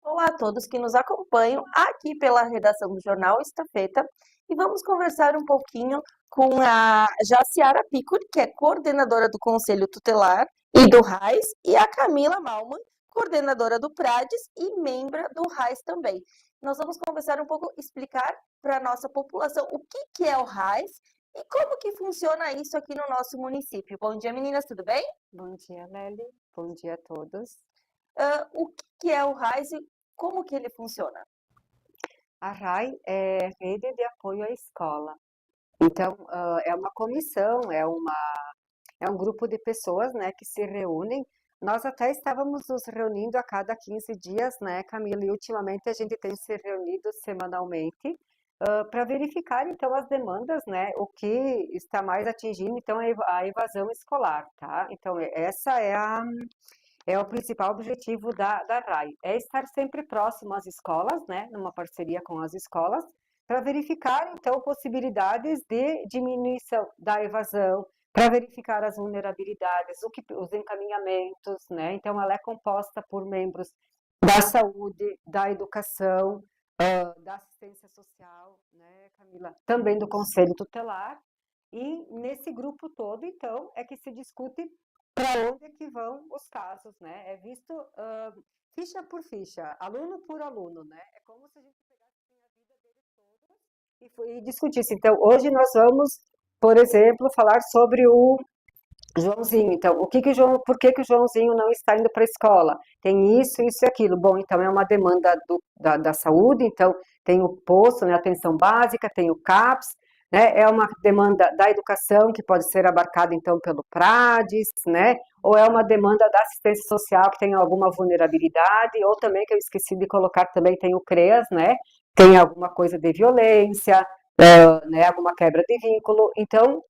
Olá a todos que nos acompanham aqui pela redação do Jornal Estafeta e vamos conversar um pouquinho com a Jaciara Piccoli, que é coordenadora do Conselho Tutelar e do RAIS, e a Camila Malman, coordenadora do PRADES e membra do RAIS também. Nós vamos conversar um pouco, explicar para a nossa população o que é o RAIS e como que funciona isso aqui no nosso município. Bom dia, meninas, tudo bem? Bom dia, Nelly. Bom dia a todos. O que é o RAIS e como que ele funciona? A RAI é Rede de Apoio à Escola. Então, é uma comissão, é um grupo de pessoas, né, que se reúnem. Nós até estávamos nos reunindo a cada 15 dias, né, Camila? E ultimamente a gente tem se reunido semanalmente para verificar, então, as demandas, né, o que está mais atingindo, então, a evasão escolar, tá? Então, essa é o principal objetivo da RAI, é estar sempre próximo às escolas, né, numa parceria com as escolas, para verificar, então, possibilidades de diminuição da evasão, para verificar as vulnerabilidades, os encaminhamentos, né, então ela é composta por membros da saúde, da educação, da assistência social, né, Camila, também do Conselho Tutelar, e nesse grupo todo, então, é que se discute para onde é que vão os casos, né? É visto ficha por ficha, aluno por aluno, né? É como se a gente pegasse assim, a vida deles todos e discutisse. Então, hoje nós vamos, por exemplo, falar sobre o Joãozinho. Então, por que que o Joãozinho não está indo para a escola? Tem isso e aquilo. Bom, então é uma demanda da saúde, então tem o posto, né, atenção básica, tem o CAPS, né, é uma demanda da educação que pode ser abarcada então pelo PRADES, né, ou é uma demanda da assistência social que tem alguma vulnerabilidade, ou também, que eu esqueci de colocar também, tem o CREAS, né, tem alguma coisa de violência, né, alguma quebra de vínculo. Então,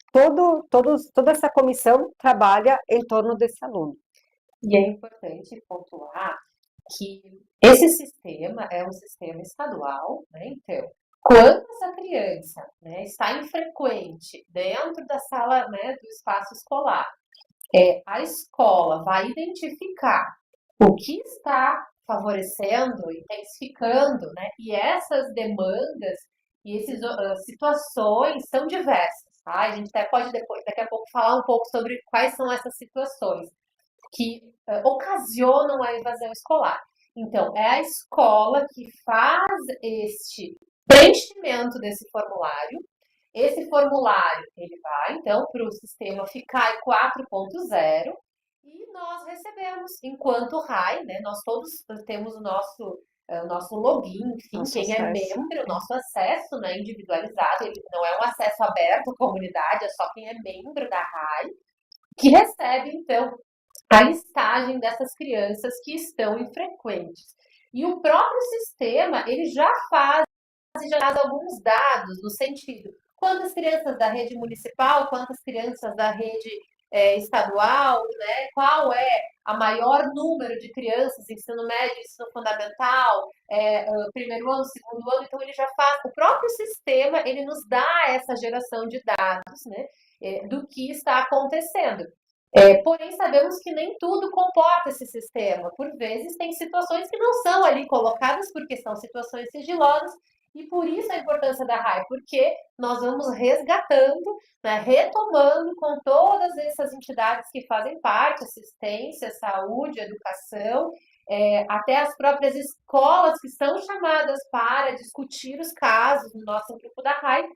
toda essa comissão trabalha em torno desse aluno. E é importante pontuar que esse sistema é um sistema estadual, né? Então, quando essa criança, né, está infrequente dentro da sala, né, do espaço escolar, a escola vai identificar o que está favorecendo, intensificando, né? E essas demandas e essas situações são diversas, tá? A gente até pode depois, daqui a pouco, falar um pouco sobre quais são essas situações que ocasionam a evasão escolar. Então, é a escola que faz este preenchimento desse formulário. Esse formulário, ele vai, então, para o sistema FICAI 4.0 e nós recebemos, enquanto RAI, né, nós todos temos o nosso login, enfim, Nosso quem é acesso. membro, o nosso acesso, né, individualizado, ele não é um acesso aberto à comunidade, é só quem é membro da RAI, que recebe, então, a listagem dessas crianças que estão infrequentes. E o próprio sistema, ele já traz alguns dados no sentido, quantas crianças da rede municipal, quantas crianças da rede estadual, né? Qual é a maior número de crianças, ensino médio, ensino fundamental, primeiro ano, segundo ano, então ele já faz, o próprio sistema, ele nos dá essa geração de dados, né? Do que está acontecendo. Porém, sabemos que nem tudo comporta esse sistema. Por vezes, tem situações que não são ali colocadas porque são situações sigilosas e por isso a importância da RAI, porque nós vamos resgatando, né, retomando com todas essas entidades que fazem parte, assistência, saúde, educação, até as próprias escolas que são chamadas para discutir os casos no nosso grupo da RAI,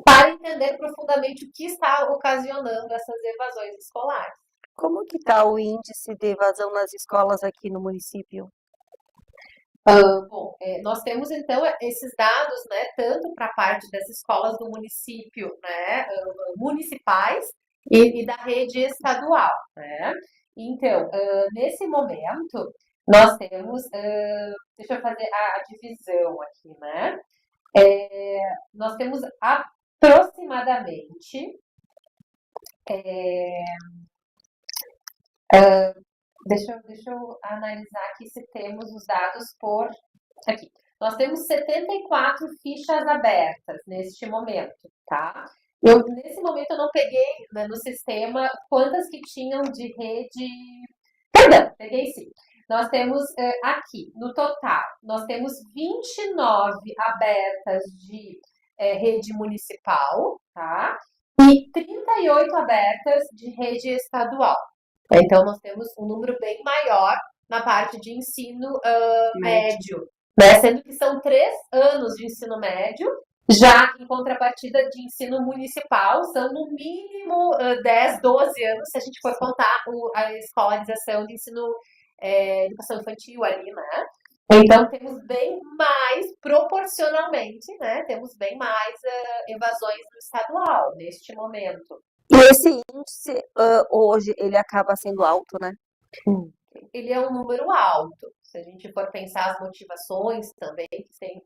para entender profundamente o que está ocasionando essas evasões escolares. Como que está o índice de evasão nas escolas aqui no município? Bom, nós temos então esses dados, né, tanto para a parte das escolas do município, né, municipais e da rede estadual, né? Então, nesse momento, nós temos, deixa eu fazer a divisão aqui, né? Nós temos aproximadamente, deixa eu analisar aqui se temos os dados por aqui. Nós temos 74 fichas abertas neste momento, tá? Nesse momento eu não peguei, né, no sistema quantas que tinham de rede. Perdão, peguei sim. nós temos aqui, no total, nós temos 29 abertas de rede municipal, tá? E 38 abertas de rede estadual. Então, nós temos um número bem maior na parte de ensino médio, né? Sendo que são 3 anos de ensino médio, já em contrapartida de ensino municipal, são no mínimo 10, 12 anos, se a gente for contar a escolarização de ensino educação infantil ali, né? Então, temos bem mais, proporcionalmente, né? Temos bem mais evasões no estadual, neste momento. E esse índice, hoje, ele acaba sendo alto, né? Ele é um número alto, se a gente for pensar as motivações também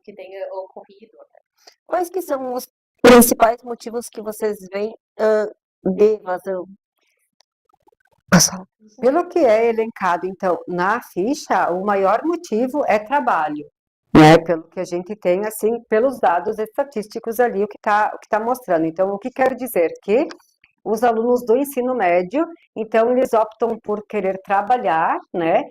que tem ocorrido. Quais que são os principais motivos que vocês veem de evasão? Pelo que é elencado, então, na ficha, o maior motivo é trabalho, né? Pelo que a gente tem, assim, pelos dados estatísticos ali, o que tá mostrando. Então, o que quer dizer? Que os alunos do ensino médio, então, eles optam por querer trabalhar, né,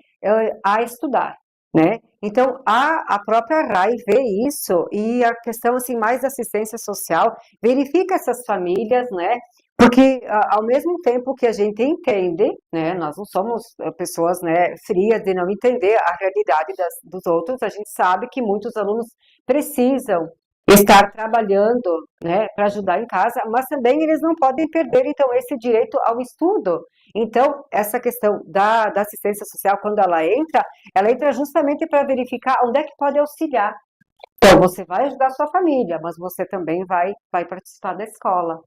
a estudar, né? Então, a própria RAI vê isso e a questão, assim, mais da assistência social, verifica essas famílias, né? Porque, ao mesmo tempo que a gente entende, né, nós não somos pessoas, né, frias de não entender a realidade dos outros, a gente sabe que muitos alunos precisam estar trabalhando, né, para ajudar em casa, mas também eles não podem perder, então, esse direito ao estudo. Então, essa questão da assistência social, quando ela entra justamente para verificar onde é que pode auxiliar. Então, você vai ajudar a sua família, mas você também vai participar da escola.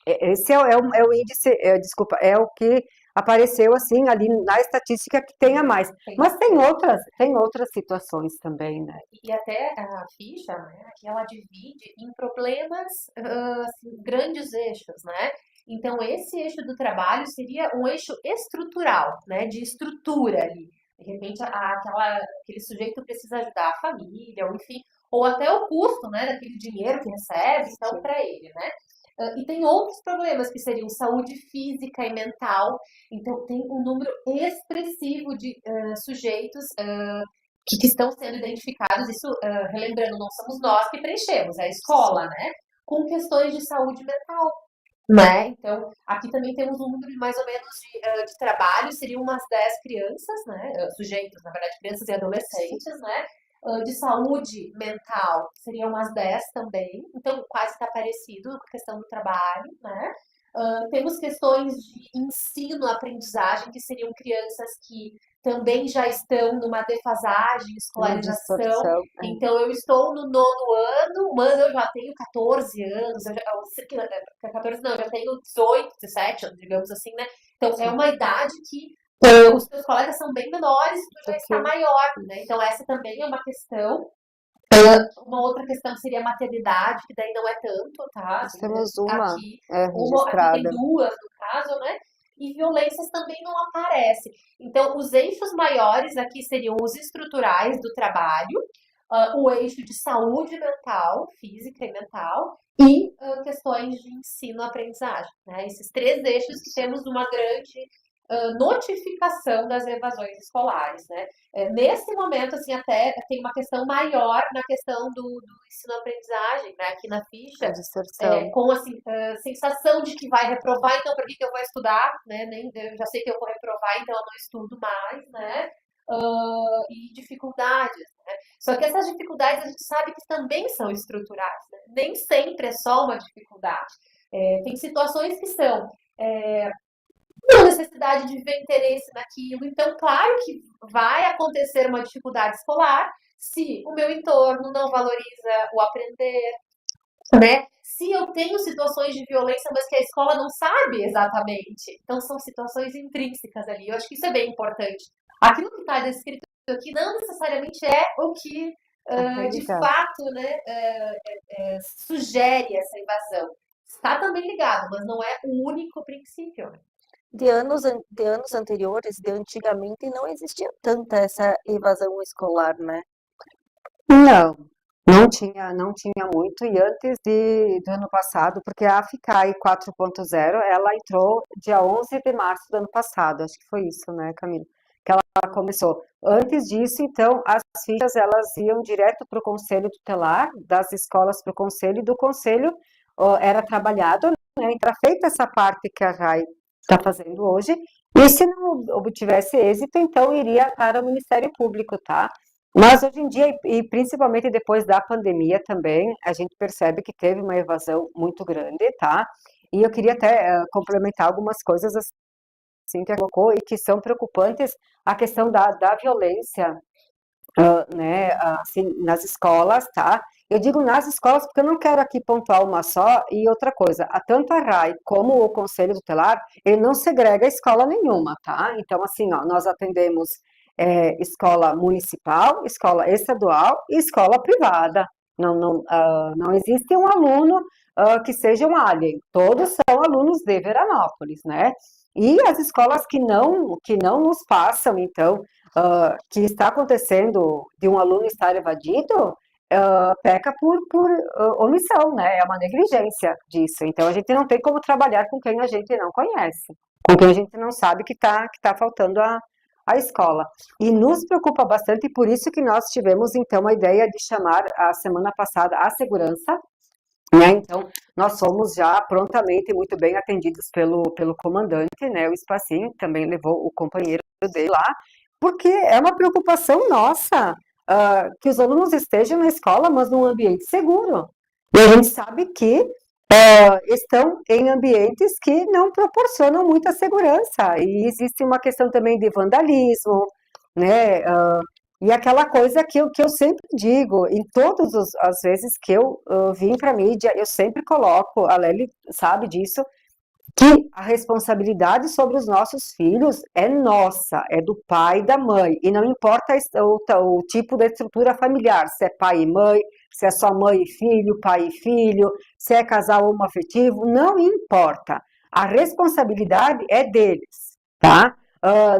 Esse é o índice, desculpa, é o que apareceu assim ali na estatística que tem a mais. Mas tem outras situações também, né? E até a ficha, né, aqui ela divide em problemas, assim, grandes eixos, né? Então, esse eixo do trabalho seria um eixo estrutural, né, de estrutura ali. De repente, aquele sujeito precisa ajudar a família, ou enfim, ou até o custo, né, daquele dinheiro que recebe, então, para ele, né? E tem outros problemas que seriam saúde física e mental. Então, tem um número expressivo de sujeitos que estão sendo identificados. Isso, relembrando, não somos nós que preenchemos, é a escola, né? Com questões de saúde mental. Né? Então, aqui também temos um número mais ou menos de trabalho, seriam umas 10 crianças, né? Sujeitos, na verdade, crianças e adolescentes, né? De saúde mental seriam umas 10 também, então quase está parecido com a questão do trabalho, né? Temos questões de ensino, aprendizagem, que seriam crianças que também já estão numa defasagem, escolarização. Então, eu estou no 9º ano, mas eu já tenho 14 anos, 14 não, eu já tenho 18, 17 anos, digamos assim, né? Então, é uma idade que os teus colegas são bem menores, tu já está maior, né? Então, essa também é uma questão. Uma outra questão seria a maternidade, que daí não é tanto, tá? Nós temos uma aqui, registrada. aqui tem 2 no caso, né? E violências também não aparecem. Então, os eixos maiores aqui seriam os estruturais do trabalho, o eixo de saúde mental, física e mental, e questões de ensino-aprendizagem. Né? Esses 3 eixos que temos uma grande notificação das evasões escolares, né? Nesse momento, assim, até tem uma questão maior na questão do ensino-aprendizagem, né? Aqui na ficha, com assim, sensação de que vai reprovar, então para que eu vou estudar, né? Eu já sei que eu vou reprovar, então eu não estudo mais, né? E dificuldades, né? Só que essas dificuldades a gente sabe que também são estruturais, né? Nem sempre é só uma dificuldade. Tem situações que são não necessidade de ver interesse naquilo. Então, claro que vai acontecer uma dificuldade escolar se o meu entorno não valoriza o aprender, né? Se eu tenho situações de violência, mas que a escola não sabe exatamente. Então, são situações intrínsecas ali. Eu acho que isso é bem importante. Aquilo que está descrito aqui não necessariamente é o que, de fato, né, sugere essa invasão. Está também ligado, mas não é o único princípio. De anos anteriores, de antigamente, não existia tanta essa evasão escolar, né? Não tinha muito, e antes do ano passado, porque a AFCAI 4.0, ela entrou dia 11 de março do ano passado, acho que foi isso, né, Camila? Que ela começou. Antes disso, então, as fichas elas iam direto para o conselho tutelar, das escolas para o conselho, e do conselho era trabalhado, né? Era feita essa parte que a RAI está fazendo hoje, e se não obtivesse êxito, então iria para o Ministério Público, tá? Mas hoje em dia, e principalmente depois da pandemia também, a gente percebe que teve uma evasão muito grande, tá? E eu queria até complementar algumas coisas assim que colocou e que são preocupantes, a questão da violência, né, assim, nas escolas, tá? Eu digo nas escolas porque eu não quero aqui pontuar uma só, e outra coisa, tanto a RAI como o Conselho Tutelar, ele não segrega escola nenhuma, tá? Então, assim, ó, nós atendemos escola municipal, escola estadual e escola privada. Não existe um aluno que seja um alien, todos são alunos de Veranópolis, né? E as escolas que não nos passam, então, que está acontecendo de um aluno estar evadido, peca por omissão, né? É uma negligência disso. Então, a gente não tem como trabalhar com quem a gente não conhece, com quem a gente não sabe que tá faltando a escola. E nos preocupa bastante, e por isso que nós tivemos, então, a ideia de chamar a semana passada a segurança, né? Então, nós fomos já prontamente muito bem atendidos pelo comandante, né? O Espacinho também levou o companheiro dele lá, porque é uma preocupação nossa que os alunos estejam na escola, mas num ambiente seguro. E a gente sabe que estão em ambientes que não proporcionam muita segurança. E existe uma questão também de vandalismo, né? E aquela coisa que eu sempre digo, em todas as vezes que eu vim para a mídia, eu sempre coloco, a Lely sabe disso, que a responsabilidade sobre os nossos filhos é nossa, é do pai e da mãe, e não importa o tipo de estrutura familiar, se é pai e mãe, se é só mãe e filho, pai e filho, se é casal homoafetivo, não importa. A responsabilidade é deles, tá?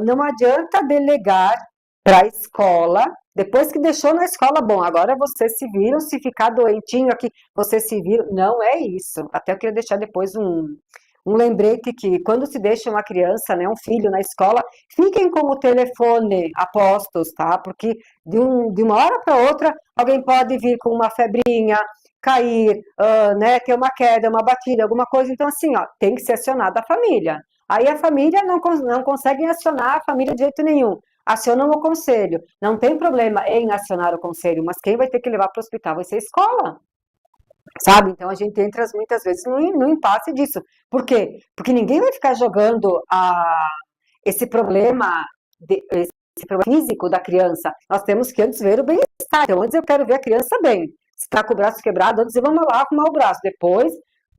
Não adianta delegar para a escola, depois que deixou na escola, bom, agora vocês se viram, se ficar doentinho aqui, vocês se viram, não é isso. Até eu queria deixar depois um lembrete que quando se deixa uma criança, né, um filho na escola, fiquem com o telefone a postos, tá? Porque de uma hora para outra, alguém pode vir com uma febrinha, cair, né, ter uma queda, uma batida, alguma coisa. Então, assim, ó, tem que ser acionada a família. Aí a família não consegue acionar a família de jeito nenhum. Acionam o conselho. Não tem problema em acionar o conselho, mas quem vai ter que levar para o hospital vai ser a escola. Sabe? Então a gente entra muitas vezes no impasse disso. Por quê? Porque ninguém vai ficar jogando esse problema físico da criança. Nós temos que antes ver o bem-estar. Então, antes eu quero ver a criança bem. Se está com o braço quebrado, antes vamos lá arrumar o braço. Depois,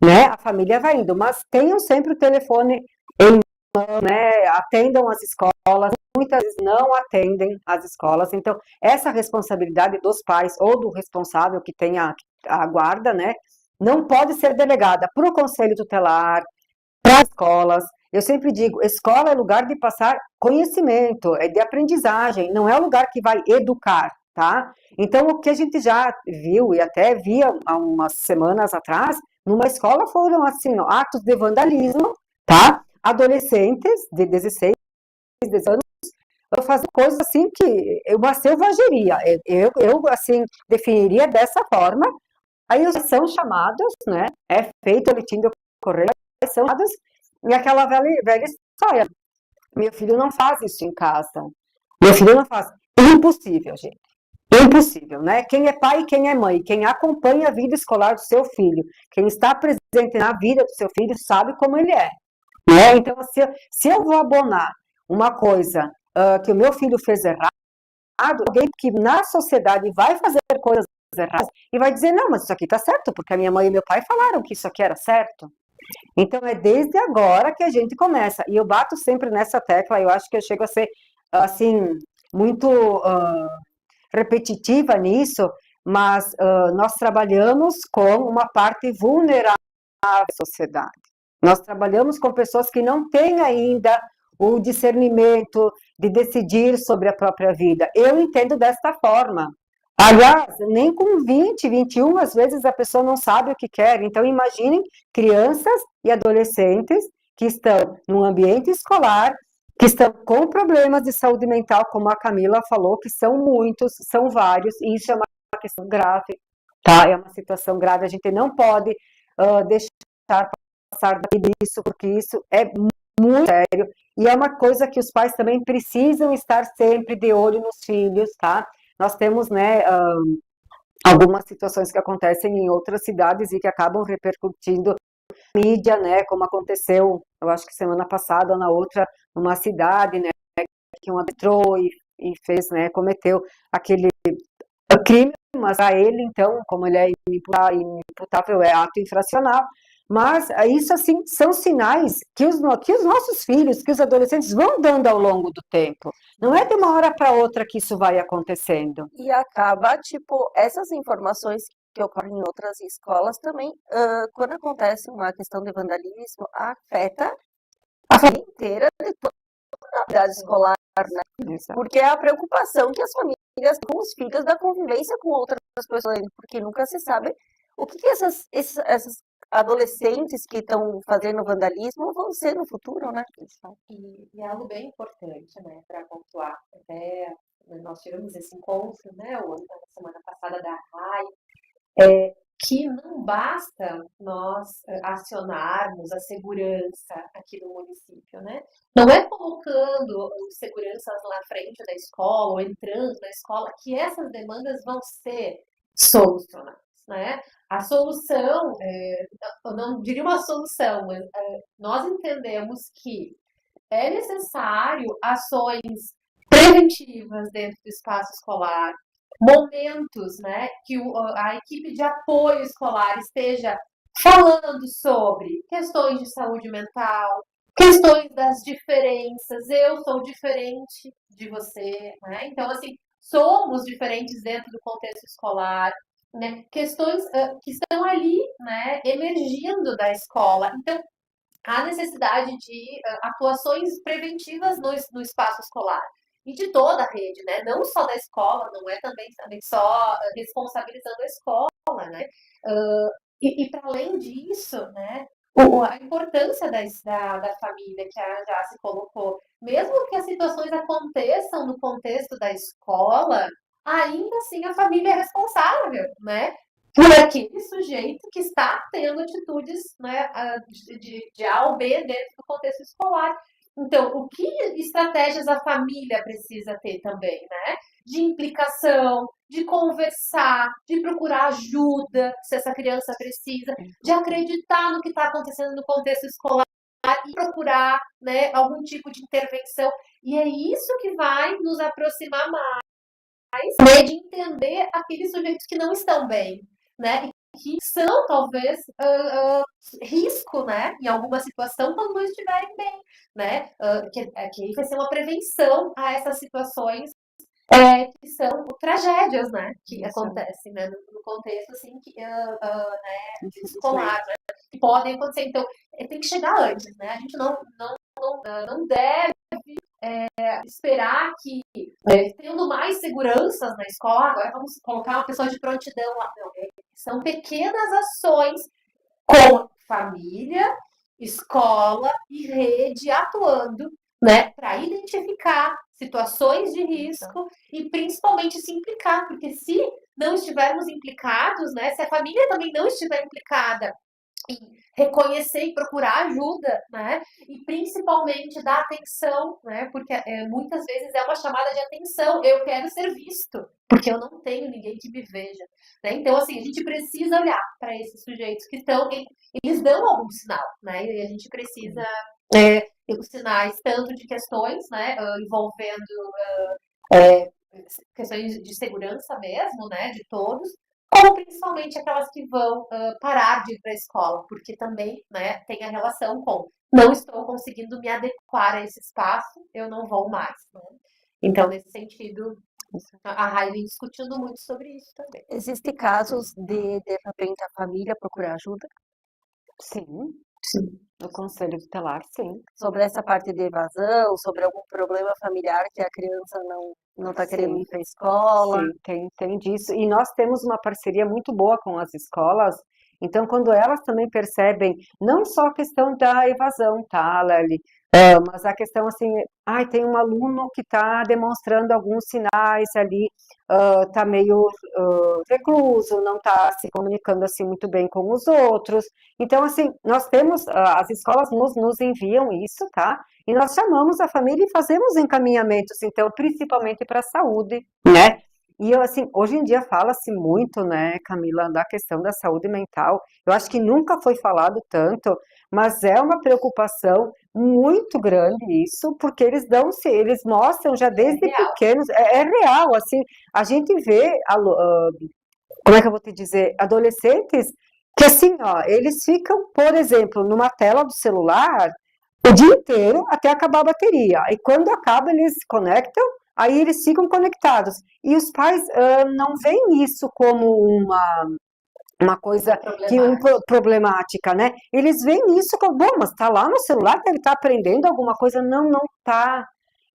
né, a família vai indo. Mas tenham sempre o telefone em mão, né? Atendam as escolas. Muitas vezes não atendem as escolas. Então, essa responsabilidade dos pais ou do responsável que tem a guarda, né, não pode ser delegada para o conselho tutelar, para as escolas. Eu sempre digo, escola é lugar de passar conhecimento, é de aprendizagem, não é o lugar que vai educar, tá? Então, o que a gente já viu e até via há umas semanas atrás, numa escola foram, assim, atos de vandalismo, tá? Adolescentes de 16, 18 anos, fazer coisas assim que uma selvageria. Eu assim, definiria dessa forma. Aí os são chamados, né? É feito o litígio correio, são chamados, e aquela velha história. Meu filho não faz isso em casa. Meu filho não faz. Impossível, gente. Impossível, né? Quem é pai e quem é mãe, quem acompanha a vida escolar do seu filho, quem está presente na vida do seu filho, sabe como ele é. Né? Então, se eu vou abonar uma coisa que o meu filho fez errado, alguém que na sociedade vai fazer coisas erradas e vai dizer, não, mas isso aqui tá certo, porque a minha mãe e meu pai falaram que isso aqui era certo. Então, é desde agora que a gente começa. E eu bato sempre nessa tecla, eu acho que eu chego a ser, assim, muito repetitiva nisso, mas nós trabalhamos com uma parte vulnerável da sociedade. Nós trabalhamos com pessoas que não têm ainda o discernimento de decidir sobre a própria vida. Eu entendo desta forma. Aliás, nem com 20, 21, às vezes a pessoa não sabe o que quer. Então, imaginem crianças e adolescentes que estão num ambiente escolar, que estão com problemas de saúde mental, como a Camila falou, que são muitos, são vários, e isso é uma questão grave, tá? É uma situação grave, a gente não pode deixar passar disso, porque isso é muito sério, e é uma coisa que os pais também precisam estar sempre de olho nos filhos, tá? Nós temos, né, algumas situações que acontecem em outras cidades e que acabam repercutindo na mídia, né, como aconteceu, eu acho que semana passada ou na outra, numa cidade, né, que um entrou e fez, né, cometeu aquele crime, mas a ele, então, como ele é imputável, é ato infracional, mas isso, assim, são sinais que os nossos filhos, que os adolescentes vão dando ao longo do tempo. Não é de uma hora para outra que isso vai acontecendo. E acaba, tipo, essas informações que ocorrem em outras escolas também, quando acontece uma questão de vandalismo, afeta a família inteira de toda a unidade escolar, né? Exato. Porque é a preocupação que as famílias com os filhos da convivência com outras pessoas, porque nunca se sabe o que essas adolescentes que estão fazendo vandalismo vão ser no futuro, né? E algo bem importante, né, para pontuar, até nós tivemos esse encontro, né, na semana passada da RAI, que não basta nós acionarmos a segurança aqui no município, né? Não é colocando os seguranças na frente da escola ou entrando na escola que essas demandas vão ser solucionadas, né? A solução, eu não diria uma solução, mas nós entendemos que é necessário ações preventivas dentro do espaço escolar, momentos, né, que a equipe de apoio escolar esteja falando sobre questões de saúde mental, questões das diferenças. Eu sou diferente de você, né? Então, assim, somos diferentes dentro do contexto escolar, né? Questões que estão ali, né, emergindo da escola. Então, há necessidade de atuações preventivas no espaço escolar e de toda a rede, né? Não só da escola, não é também só responsabilizando a escola, né? E para além disso, né? A importância da família que a Jaci colocou, mesmo que as situações aconteçam no contexto da escola, ainda assim a família é responsável, né? Por aquele sujeito que está tendo atitudes, né, de A ou B dentro do contexto escolar. Então, o que estratégias a família precisa ter também, né? De implicação, de conversar, de procurar ajuda, se essa criança precisa, de acreditar no que está acontecendo no contexto escolar e procurar, né, algum tipo de intervenção. E é isso que vai nos aproximar mais, né, de entender aqueles sujeitos que não estão bem, né? E que são, talvez, risco, né? Em alguma situação, quando não estiverem bem, né? Que vai ser uma prevenção a essas situações que são tragédias, né? Que acontecem, né? No contexto, assim, né, escolar, né? Que podem acontecer. Então, tem que chegar antes, né? A gente não deve esperar que, tendo mais seguranças na escola, agora vamos colocar uma pessoa de prontidão lá. Não, são pequenas ações com família, escola e rede atuando, né, para identificar situações de risco e principalmente se implicar, porque se não estivermos implicados, né, se a família também não estiver implicada em reconhecer e procurar ajuda, né? E principalmente dar atenção, né? Porque muitas vezes é uma chamada de atenção. Eu quero ser visto, porque eu não tenho ninguém que me veja, né? Então, assim, a gente precisa olhar para esses sujeitos que estão, eles dão algum sinal, né? E a gente precisa ter os sinais tanto de questões, né? Envolvendo questões de segurança mesmo, né? De todos, como principalmente aquelas que vão parar de ir para a escola, porque também, né, tem a relação com não estou conseguindo me adequar a esse espaço, eu não vou mais. Né? Então, nesse sentido, a RAI vem discutindo muito sobre isso também. Existem casos de repente, a família procurar ajuda? Sim. No Conselho Tutelar, sim. Sobre essa parte de evasão, sobre algum problema familiar que a criança não está querendo ir para a escola? Sim, tem disso. E nós temos uma parceria muito boa com as escolas. Então, quando elas também percebem, não só a questão da evasão, tá, Lely? Mas a questão assim, ai, tem um aluno que está demonstrando alguns sinais ali, está meio recluso, não está se comunicando assim muito bem com os outros. Então, assim, nós temos, as escolas nos enviam isso, tá? E nós chamamos a família e fazemos encaminhamentos, então, principalmente para a saúde, né? E eu, assim, hoje em dia fala-se muito, né, Camila, da questão da saúde mental. Eu acho que nunca foi falado tanto, mas é uma preocupação muito grande isso, porque eles mostram já É desde real. pequenos, é real, assim, a gente vê, como é que eu vou te dizer, adolescentes que assim, ó, eles ficam, por exemplo, numa tela do celular o dia inteiro até acabar a bateria, e quando acaba eles se conectam, aí eles ficam conectados, e os pais não veem isso como uma coisa problemática, né? Eles veem isso como, bom, mas tá lá no celular, deve estar aprendendo alguma coisa. Não, não tá.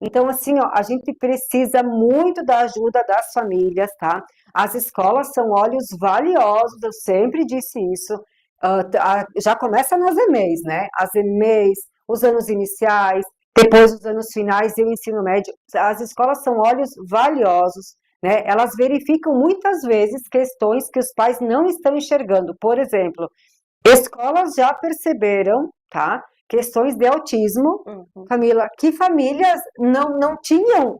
Então, assim, ó, a gente precisa muito da ajuda das famílias, tá? As escolas são olhos valiosos, eu sempre disse isso. Já começa nas EMEIs, né? As EMEIs, os anos iniciais, depois os anos finais e o ensino médio. As escolas são olhos valiosos, né? Elas verificam muitas vezes questões que os pais não estão enxergando. Por exemplo, escolas já perceberam, tá? Questões de autismo, Camila, que famílias não tinham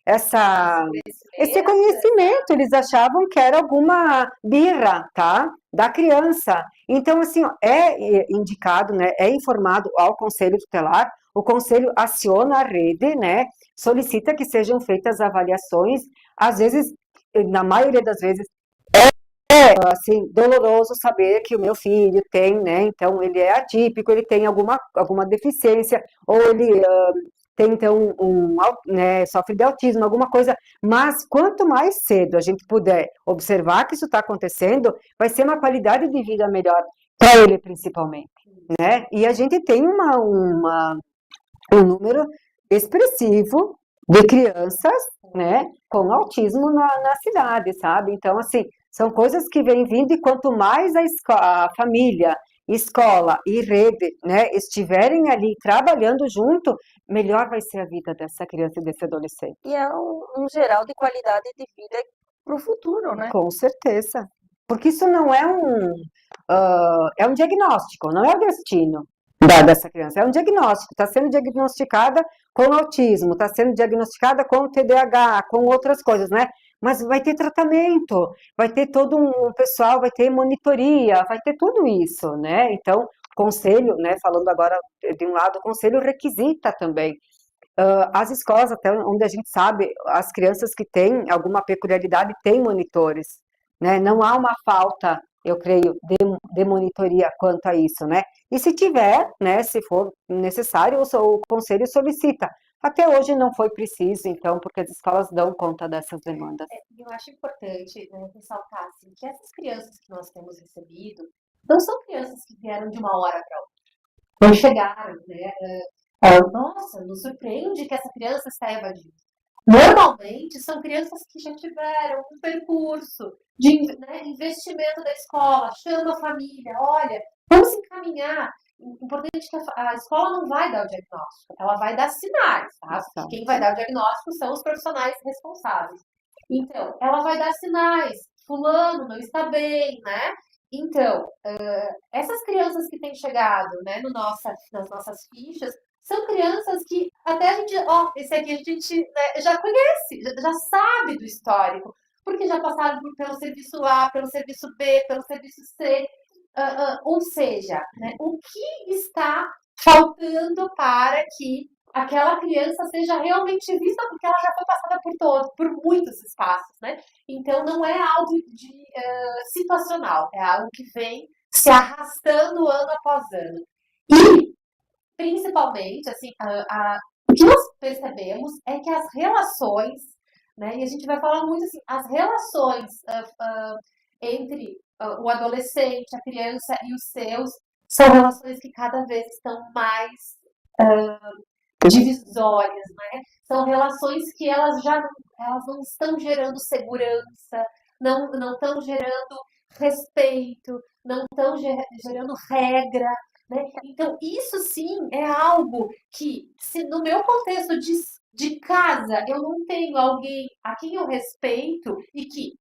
esse conhecimento, eles achavam que era alguma birra, tá? Da criança. Então, assim, ó, é indicado, né? É informado ao Conselho Tutelar, o Conselho aciona a rede, né? Solicita que sejam feitas avaliações, às vezes, na maioria das vezes, assim, doloroso saber que o meu filho tem, né? Então, ele é atípico, ele tem alguma deficiência, ou ele tem, então, né, sofre de autismo, alguma coisa. Mas, quanto mais cedo a gente puder observar que isso está acontecendo, vai ser uma qualidade de vida melhor para ele, principalmente, né? E a gente tem um número expressivo de crianças, né, com autismo na cidade, sabe? Então, assim, são coisas que vêm vindo e quanto mais a família, escola e rede, né, estiverem ali trabalhando junto, melhor vai ser a vida dessa criança e desse adolescente. E é um geral de qualidade de vida para o futuro, né? Com certeza. Porque isso não é é um diagnóstico, não é o destino dessa criança, é um diagnóstico, está sendo diagnosticada com autismo, está sendo diagnosticada com TDAH, com outras coisas, né? Mas vai ter tratamento, vai ter todo um pessoal, vai ter monitoria, vai ter tudo isso, né? Então, conselho, né? Falando agora de um lado, o conselho requisita também. As escolas, até onde a gente sabe, as crianças que têm alguma peculiaridade têm monitores, né? Não há uma falta, eu creio, de monitoria quanto a isso, né? E se tiver, né, se for necessário, o conselho solicita. Até hoje não foi preciso, então, porque as escolas dão conta dessas demandas. Eu acho importante, né, ressaltar assim, que essas crianças que nós temos recebido não são crianças que vieram de uma hora para outra. Não chegaram, né? Nossa, nos surpreende que essa criança está evadindo. Normalmente são crianças que já tiveram um percurso de, né, investimento da escola, chama a família, olha, vamos encaminhar. Importante que a escola não vai dar o diagnóstico, ela vai dar sinais, tá? Exato. Quem vai dar o diagnóstico são os profissionais responsáveis. Então, ela vai dar sinais, fulano não está bem, né? Então, essas crianças que têm chegado, né, nas nossas fichas, são crianças que até a gente, esse aqui a gente, né, já conhece, já sabe do histórico, porque já passaram pelo serviço A, pelo serviço B, pelo serviço C. Ou seja, né, o que está faltando para que aquela criança seja realmente vista, porque ela já foi passada por muitos espaços, né? Então não é algo de situacional, é algo que vem se arrastando ano após ano. E principalmente, assim, o que nós percebemos é que as relações, né, e a gente vai falar muito assim, as relações entre o adolescente, a criança e os seus, são relações que cada vez estão mais divisórias, né? São relações que elas não estão gerando segurança, não estão gerando respeito, não estão gerando regra, né? Então, isso sim é algo que, se no meu contexto de casa eu não tenho alguém a quem eu respeito e que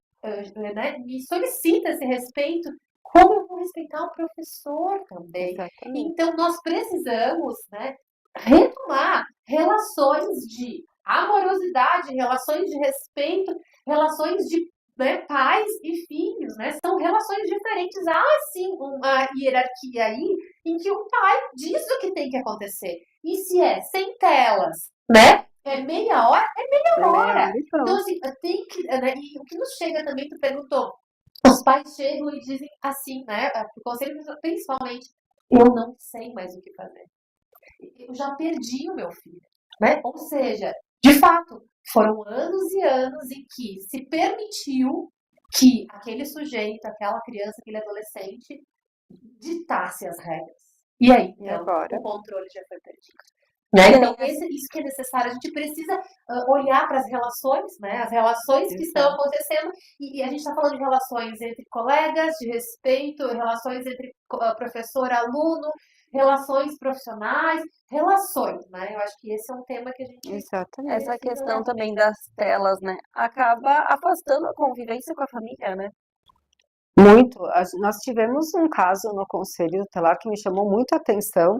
né, me solicita esse respeito, como eu vou respeitar o professor também? Exatamente. Então, nós precisamos, né, retomar relações de amorosidade, relações de respeito, relações de né, pais e filhos, né? São relações diferentes. Há sim uma hierarquia aí em que o pai diz o que tem que acontecer. E se é sem telas, né? É meia hora, é meia hora. Então, assim, tem que. Né, e o que nos chega também, tu perguntou, os pais chegam e dizem assim, né? O conselho principalmente, eu não sei mais o que fazer. Eu já perdi o meu filho, né? Ou seja, de fato, foram anos e anos em que se permitiu que aquele sujeito, aquela criança, aquele adolescente ditasse as regras. E aí, então, agora? o controle já foi perdido. Né? Então, isso que é necessário. A gente precisa olhar para as relações, né? As relações que estão acontecendo. E a gente está falando de relações entre colegas, de respeito, relações entre professor, aluno, relações profissionais, relações, né? Eu acho que esse é um tema que a gente Exatamente. Essa questão também das telas, né? Acaba afastando a convivência com a família, né? Muito. Nós tivemos um caso no Conselho Tutelar que me chamou muito a atenção,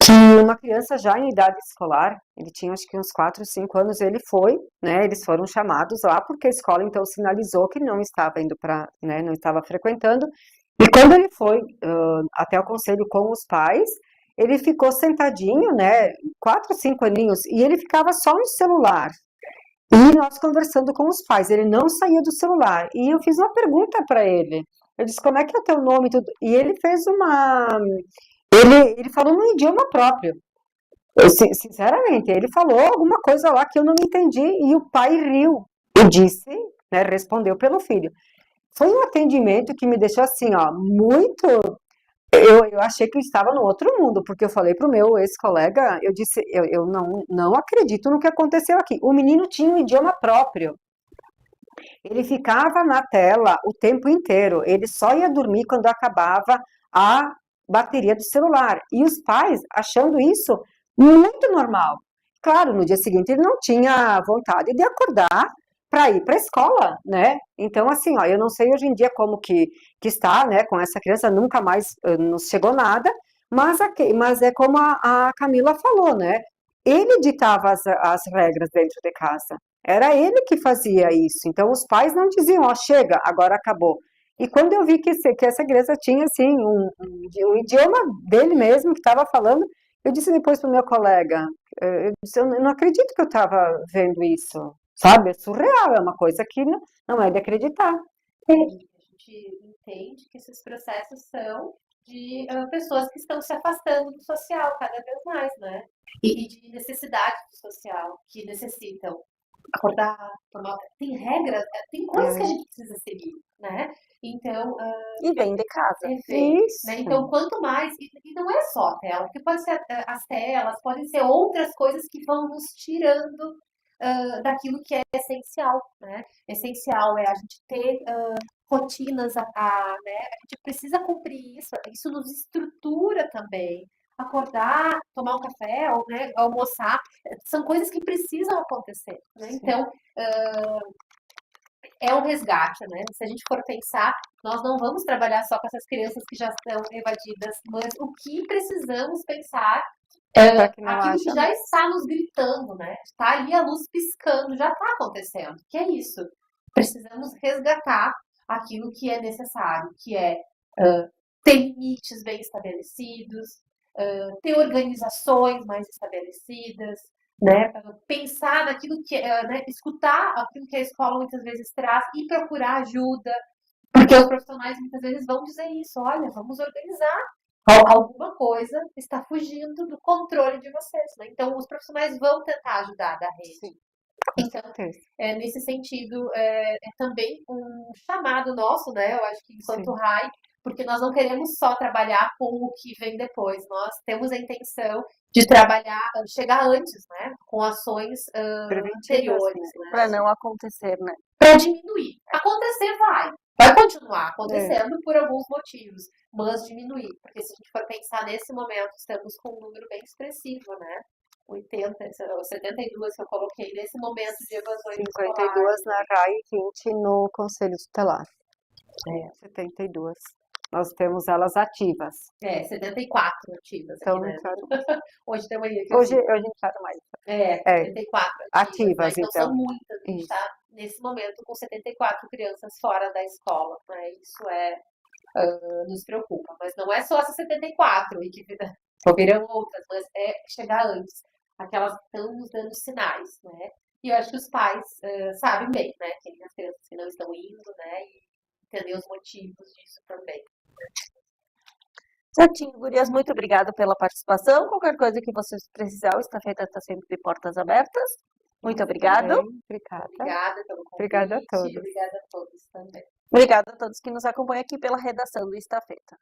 que uma criança já em idade escolar, ele tinha acho que uns 4, 5 anos, ele foi, né, eles foram chamados lá porque a escola então sinalizou que não estava indo para, né, não estava frequentando, e quando ele foi até o conselho com os pais, ele ficou sentadinho, né, 4, 5 aninhos, e ele ficava só no celular. E nós conversando com os pais, ele não saía do celular. E eu fiz uma pergunta para ele. Eu disse, como é que é o teu nome? E ele fez uma... Ele falou num idioma próprio. Sinceramente, ele falou alguma coisa lá que eu não entendi e o pai riu e disse, né, respondeu pelo filho. Foi um atendimento que me deixou assim, ó, muito... Eu achei que eu estava no outro mundo, porque eu falei para o meu ex-colega, eu disse, eu não acredito no que aconteceu aqui. O menino tinha um idioma próprio. Ele ficava na tela o tempo inteiro. Ele só ia dormir quando acabava a bateria do celular. E os pais achando isso muito normal. Claro, no dia seguinte ele não tinha vontade de acordar para ir para a escola, né? Então, assim, ó, eu não sei hoje em dia como que está, né, com essa criança, nunca mais nos chegou nada, mas é como a Camila falou, né? Ele ditava as regras dentro de casa. Era ele que fazia isso. Então, os pais não diziam, ó, chega, agora acabou. E quando eu vi que essa criança tinha, assim, um idioma dele mesmo, que estava falando, eu disse depois para o meu colega, eu não acredito que eu estava vendo isso, sabe? É surreal, é uma coisa que não é de acreditar. A gente entende que esses processos são de pessoas que estão se afastando do social cada vez mais, né? E de necessidade social, que necessitam acordar, tomar... Tem regras, tem coisas que a gente precisa seguir, né? Então... E vem de casa. Isso. Né? Então, quanto mais... E não é só a tela, porque pode ser as telas, podem ser outras coisas que vão nos tirando daquilo que é essencial, né? Essencial é a gente ter rotinas, né? A gente precisa cumprir isso, isso nos estrutura também. Acordar, tomar um café, ou, né, almoçar, são coisas que precisam acontecer, né? Então, é um resgate, né? Se a gente for pensar, nós não vamos trabalhar só com essas crianças que já estão evadidas, mas o que precisamos pensar aquilo que já está nos gritando, né? Está ali a luz piscando, já está acontecendo. Que é isso? Precisamos resgatar aquilo que é necessário, que é ter limites bem estabelecidos, ter organizações mais estabelecidas, né? Pensar naquilo que né? Escutar aquilo que a escola muitas vezes traz e procurar ajuda, porque os profissionais muitas vezes vão dizer isso, olha, vamos organizar. Alguma coisa está fugindo do controle de vocês, né? Então os profissionais vão tentar ajudar da rede. Sim. Então, nesse sentido, é também um chamado nosso, né? Eu acho que enquanto RAI, porque nós não queremos só trabalhar com o que vem depois, nós temos a intenção de trabalhar, chegar antes, né? Com ações anteriores. Né? Para não acontecer, né? Para diminuir. Acontecer vai, Vai continuar acontecendo por alguns motivos, mas diminuir, porque se a gente for pensar nesse momento, estamos com um número bem expressivo, né? 80, 72 que eu coloquei nesse momento de evasões 52 na RAI e 20 no Conselho Tutelar. 72. Nós temos elas ativas. 74 ativas Então, aqui, né? entraram- Hoje tem uma aí que hoje entraram mais. 74 ativas, né? Então são então. muitas. A gente Isso. está, nesse momento, com 74 crianças fora da escola, né? Isso nos preocupa. Mas não é só essas 74 e que virão outras, mas é chegar antes. Aquelas que estão nos dando sinais, né? E eu acho que os pais sabem bem, né? Que as crianças que não estão indo, né? E entender os motivos disso também. Certinho, gurias, muito obrigada pela participação. Qualquer coisa que vocês precisar, o Estafeta está sempre de portas abertas. Muito obrigada. Obrigada. Obrigada pelo convite. Obrigada a todos. Obrigada a todos também. Obrigada a todos que nos acompanham aqui pela redação do Estafeta.